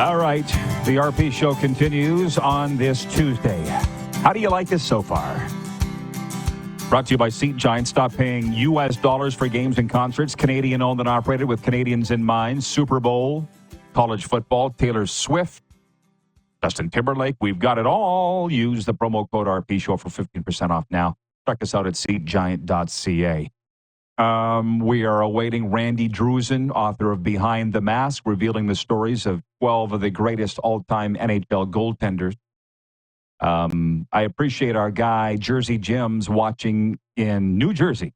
All right, the RP show continues on this Tuesday. How do you like this so far? Brought to you by Seat Giant. Stop paying U.S. dollars for games and concerts. Canadian owned and operated with Canadians in mind. Super Bowl, college football, Taylor Swift, Justin Timberlake. We've got it all. Use the promo code RP show for 15% off now. Check us out at seatgiant.ca. We are awaiting Randi, Druzin, author of Behind the Mask, revealing the stories of 12 of the greatest all-time NHL goaltenders. I appreciate our guy, Jersey Jim's, watching in New Jersey,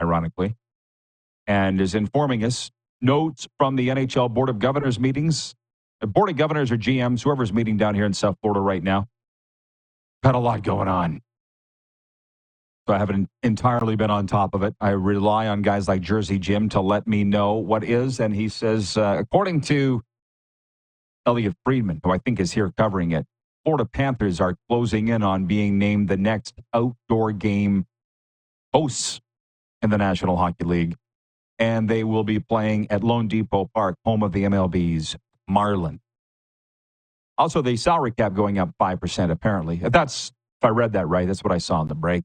ironically, and is informing us notes from the NHL Board of Governors meetings. The Board of Governors or GMs, whoever's meeting down here in South Florida right now, got a lot going on. So I haven't entirely been on top of it. I rely on guys like Jersey Jim to let me know what is. And he says, according to Elliot Friedman, who I think is here covering it, Florida Panthers are closing in on being named the next outdoor game hosts in the National Hockey League. And they will be playing at Lone Depot Park, home of the MLB's Marlin. Also, the salary cap going up 5%, apparently. If I read that right, that's what I saw in the break.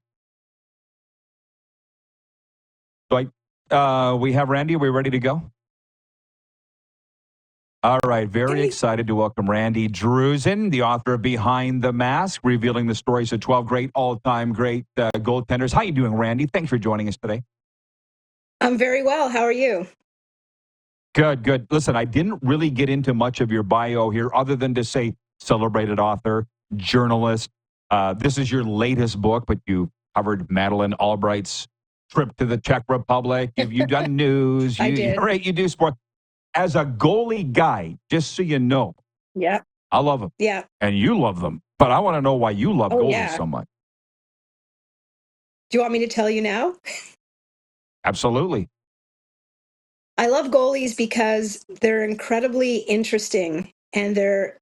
So we have Randi. Are we ready to go? All right. Very excited to welcome Randi Druzin, the author of Behind the Mask, revealing the stories of 12 all-time great goaltenders. How you doing, Randi? Thanks for joining us today. I'm very well. How are you? Good. Listen, I didn't really get into much of your bio here other than to say celebrated author, journalist. This is your latest book, but you covered Madeleine Albright's trip to the Czech Republic. You've done news. I did. Right, you do sport. As a goalie guy, just so you know, yeah, I love them. Yeah. And you love them. But I want to know why you love goalies so much. Do you want me to tell you now? Absolutely. I love goalies because they're incredibly interesting and they're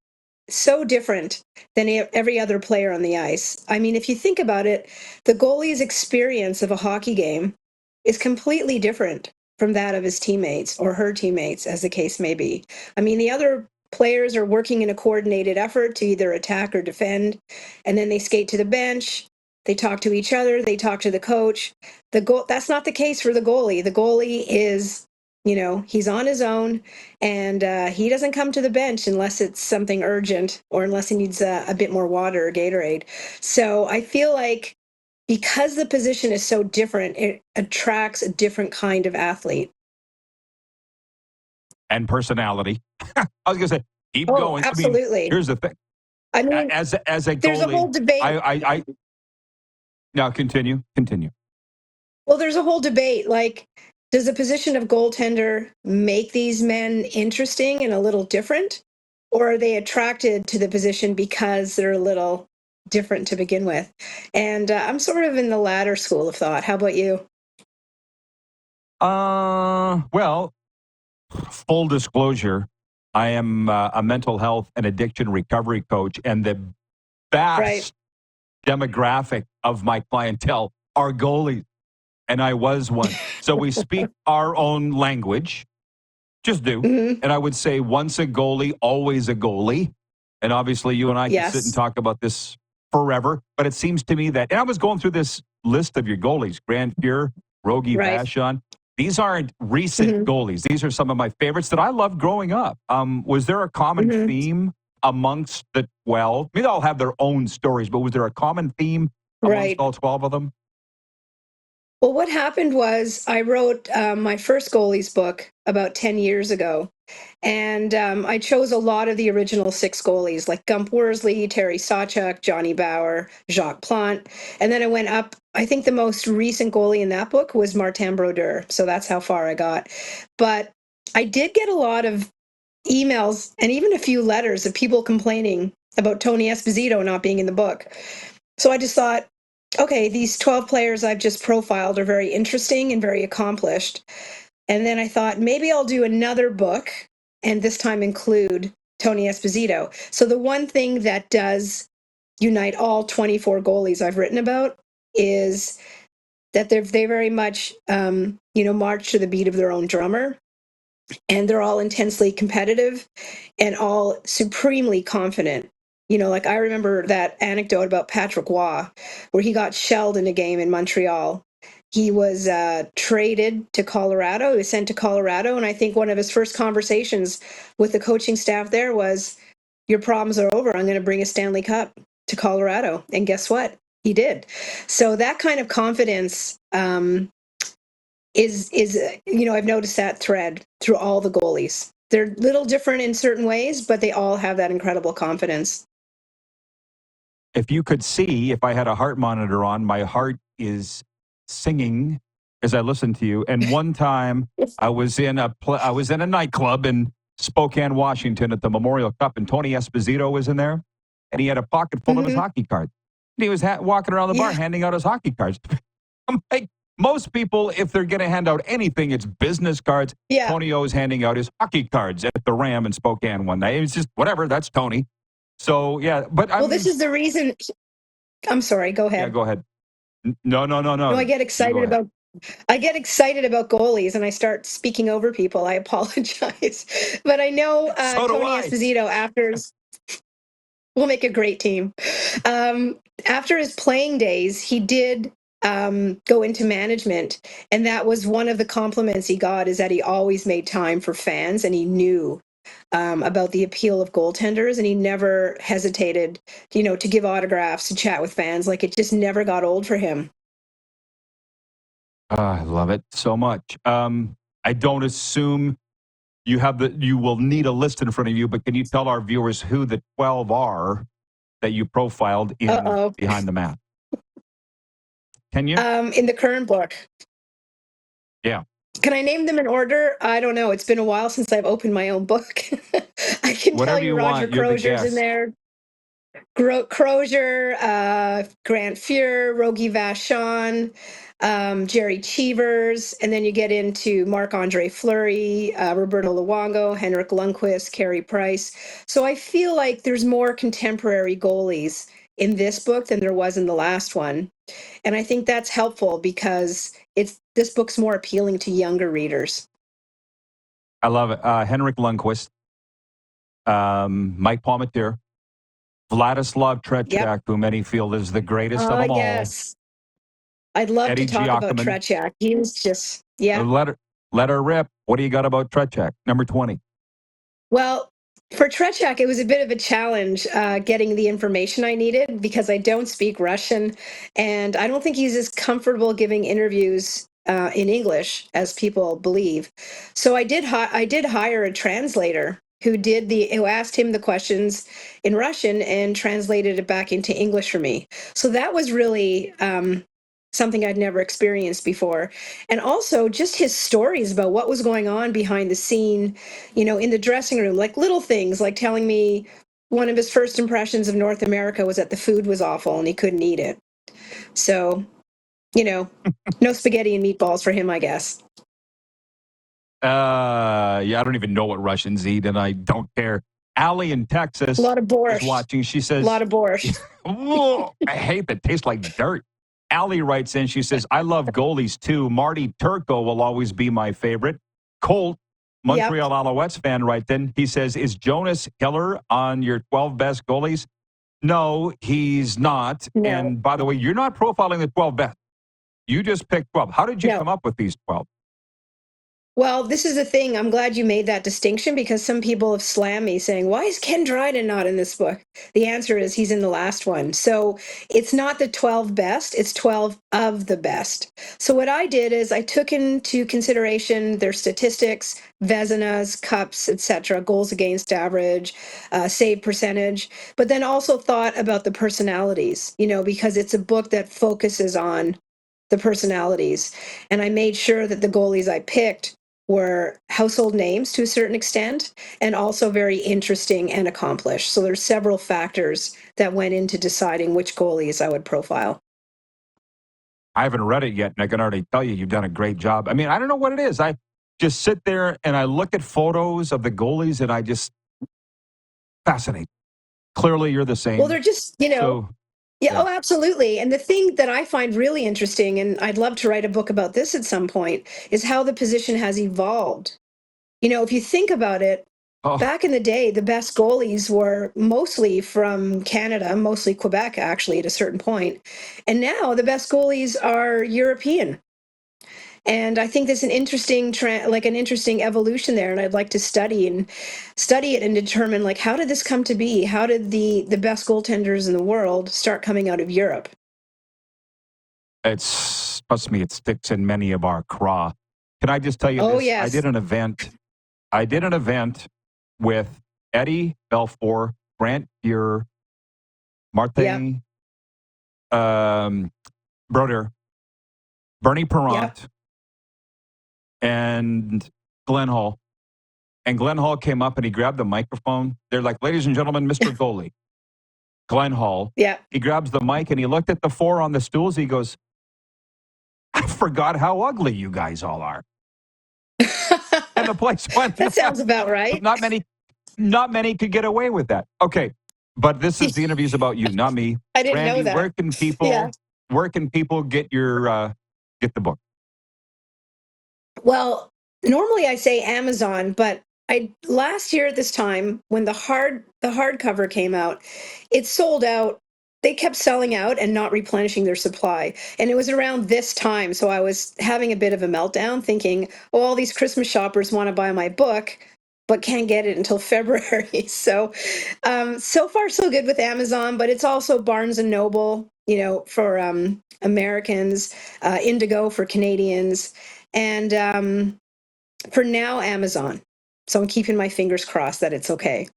so different than every other player on the ice. I mean, if you think about it, the goalie's experience of a hockey game is completely different from that of his teammates or her teammates, as the case may be. I mean, the other players are working in a coordinated effort to either attack or defend, and then they skate to the bench. They talk to each other. They talk to the coach. That's not the case for the goalie. The goalie is, he's on his own, and he doesn't come to the bench unless it's something urgent or unless he needs a bit more water or Gatorade. So I feel like because the position is so different, it attracts a different kind of athlete. And personality. I was going to say, keep going. Absolutely. I mean, here's the thing. I mean, as a goalie, there's a whole debate. Now, continue. Well, there's a whole debate. Like, does the position of goaltender make these men interesting and a little different? Or are they attracted to the position because they're a little different to begin with? And I'm sort of in the latter school of thought. How about you? Well, full disclosure, I am a mental health and addiction recovery coach, and the vast demographic of my clientele are goalies, and I was one. So we speak our own language, just do. Mm-hmm. And I would say once a goalie, always a goalie. And obviously you and I can sit and talk about this forever. But it seems to me that, and I was going through this list of your goalies, Grand Fuhr, Rogie Vachon. These aren't recent goalies. These are some of my favorites that I loved growing up. Was there a common theme amongst the 12? I mean, they all have their own stories, but was there a common theme amongst all 12 of them? Well, what happened was I wrote my first goalies book about 10 years ago. And I chose a lot of the original 6 goalies, like Gump Worsley, Terry Sawchuk, Johnny Bauer, Jacques Plante. And then I went up. I think the most recent goalie in that book was Martin Brodeur. So that's how far I got. But I did get a lot of emails and even a few letters of people complaining about Tony Esposito not being in the book. So I just thought, okay, these 12 players I've just profiled are very interesting and very accomplished. And then I thought maybe I'll do another book and this time include Tony Esposito. So the one thing that does unite all 24 goalies I've written about is that they very much, march to the beat of their own drummer. and they're all intensely competitive and all supremely confident. Like I remember that anecdote about Patrick Waugh, where he got shelled in a game in Montreal. He was traded to Colorado. He was sent to Colorado, and I think one of his first conversations with the coaching staff there was, "Your problems are over. I'm going to bring a Stanley Cup to Colorado." And guess what? He did. So that kind of confidence is I've noticed that thread through all the goalies. They're a little different in certain ways, but they all have that incredible confidence. If you could see, if I had a heart monitor on, my heart is singing as I listen to you. And one time I was in a nightclub in Spokane, Washington at the Memorial Cup, and Tony Esposito was in there, and he had a pocket full of his hockey cards. And he was walking around the bar handing out his hockey cards. I'm like, most people, if they're going to hand out anything, it's business cards. Yeah. Tony O is handing out his hockey cards at the Ram in Spokane one night. It was just, whatever, that's Tony. So, yeah. But this is the reason. I'm sorry, go ahead. Yeah, go ahead. No. I get excited about goalies and I start speaking over people. I apologize. But I know So do Tony I. Esposito, we'll make a great team. After his playing days, he did go into management. And that was one of the compliments he got, is that he always made time for fans, and he knew about the appeal of goaltenders, and he never hesitated, to give autographs, to chat with fans. Like, it just never got old for him. I love it so much. I don't assume you will need a list in front of you, but can you tell our viewers who the 12 are that you profiled in Behind the Mat? Can you? In the current book. Yeah. Can I name them in order? I don't know. It's been a while since I've opened my own book. I can Whatever tell you want. Roger Crozier's in there. Crozier, Grant Fuhr, Rogie Vachon, Jerry Cheevers, and then you get into Marc-Andre Fleury, Roberto Luongo, Henrik Lundqvist, Carey Price. So I feel like there's more contemporary goalies in this book than there was in the last one. And I think that's helpful because this book's more appealing to younger readers. I love it. Henrik Lundqvist, Mike Palmateer, Vladislav Tretiak, who many feel is the greatest of them all. Yes. I'd love to talk about Tretiak. He was just, Let her rip. What do you got about Tretiak, number 20? Well, for Tretiak, it was a bit of a challenge getting the information I needed, because I don't speak Russian, and I don't think he's as comfortable giving interviews in English as people believe. So I did hire a translator who asked him the questions in Russian and translated it back into English for me. So that was really something I'd never experienced before. And also just his stories about what was going on behind the scene, in the dressing room, like little things, like telling me one of his first impressions of North America was that the food was awful and he couldn't eat it. So, no spaghetti and meatballs for him, I guess. I don't even know what Russians eat, and I don't care. Allie in Texas a lot of borscht. is watching. She says, a lot of borscht. I hate that. Tastes like dirt. Allie writes in, she says, I love goalies too. Marty Turco will always be my favorite. Colt, Montreal Alouettes fan, right then. He says, is Jonas Hiller on your 12 best goalies? No, he's not. No. And by the way, you're not profiling the 12 best. You just picked 12. How did you come up with these 12? Well, this is the thing. I'm glad you made that distinction, because some people have slammed me saying, why is Ken Dryden not in this book? The answer is he's in the last one. So it's not the 12 best, it's 12 of the best. So what I did is I took into consideration their statistics, Vezinas, cups, etc., goals against average, save percentage, but then also thought about the personalities, because it's a book that focuses on the personalities. And I made sure that the goalies I picked were household names to a certain extent, and also very interesting and accomplished. So there's several factors that went into deciding which goalies I would profile. I haven't read it yet, and I can already tell you, you've done a great job. I mean, I don't know what it is. I just sit there and I look at photos of the goalies, and I just fascinate. Clearly, you're the same. Well, they're just, Yeah, oh, absolutely. And the thing that I find really interesting, and I'd love to write a book about this at some point, is how the position has evolved. If you think about it, back in the day, the best goalies were mostly from Canada, mostly Quebec, actually, at a certain point. And now the best goalies are European. And I think there's an interesting an interesting evolution there, and I'd like to study it and determine, like, how did this come to be? How did the best goaltenders in the world start coming out of Europe? Trust me, it sticks in many of our craw. Can I just tell you this? Yes. I did an event with Eddie Belfour, Grant Fuhr, Martin Brodeur, Bernie Parent, and Glenn Hall. And Glenn Hall came up and he grabbed the microphone. They're like, ladies and gentlemen, Mr. Goalie. Glenn Hall. Yeah. He grabs the mic and he looked at the four on the stools. He goes, I forgot how ugly you guys all are. And the place went. That sounds about right. Not many could get away with that. Okay. But this is the interview's about you, not me. I didn't Randy, know that. Where can people get get the book? Well, normally I say Amazon, but last year at this time, when the hardcover came out, it sold out. They kept selling out and not replenishing their supply. And it was around this time, so I was having a bit of a meltdown, thinking, oh, all these Christmas shoppers want to buy my book, but can't get it until February. So far so good with Amazon, but it's also Barnes and Noble, for Americans, Indigo for Canadians, and for now, Amazon. So I'm keeping my fingers crossed that it's okay.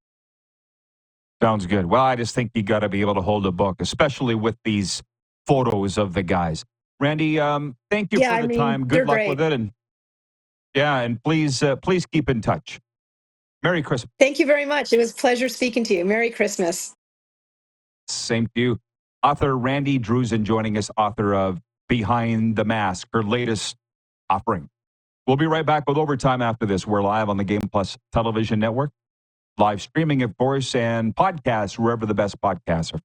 Sounds good. Well, I just think you got to be able to hold a book, especially with these photos of the guys. Randy, thank you for the time. Good luck with it, and please keep in touch. Merry Christmas. Thank you very much. It was a pleasure speaking to you. Merry Christmas. Same to you. Author Randi Druzin joining us, author of Behind the Mask, her latest offering. We'll be right back with Overtime after this. We're live on the Game Plus television network, live streaming, of course, and podcasts wherever the best podcasts are.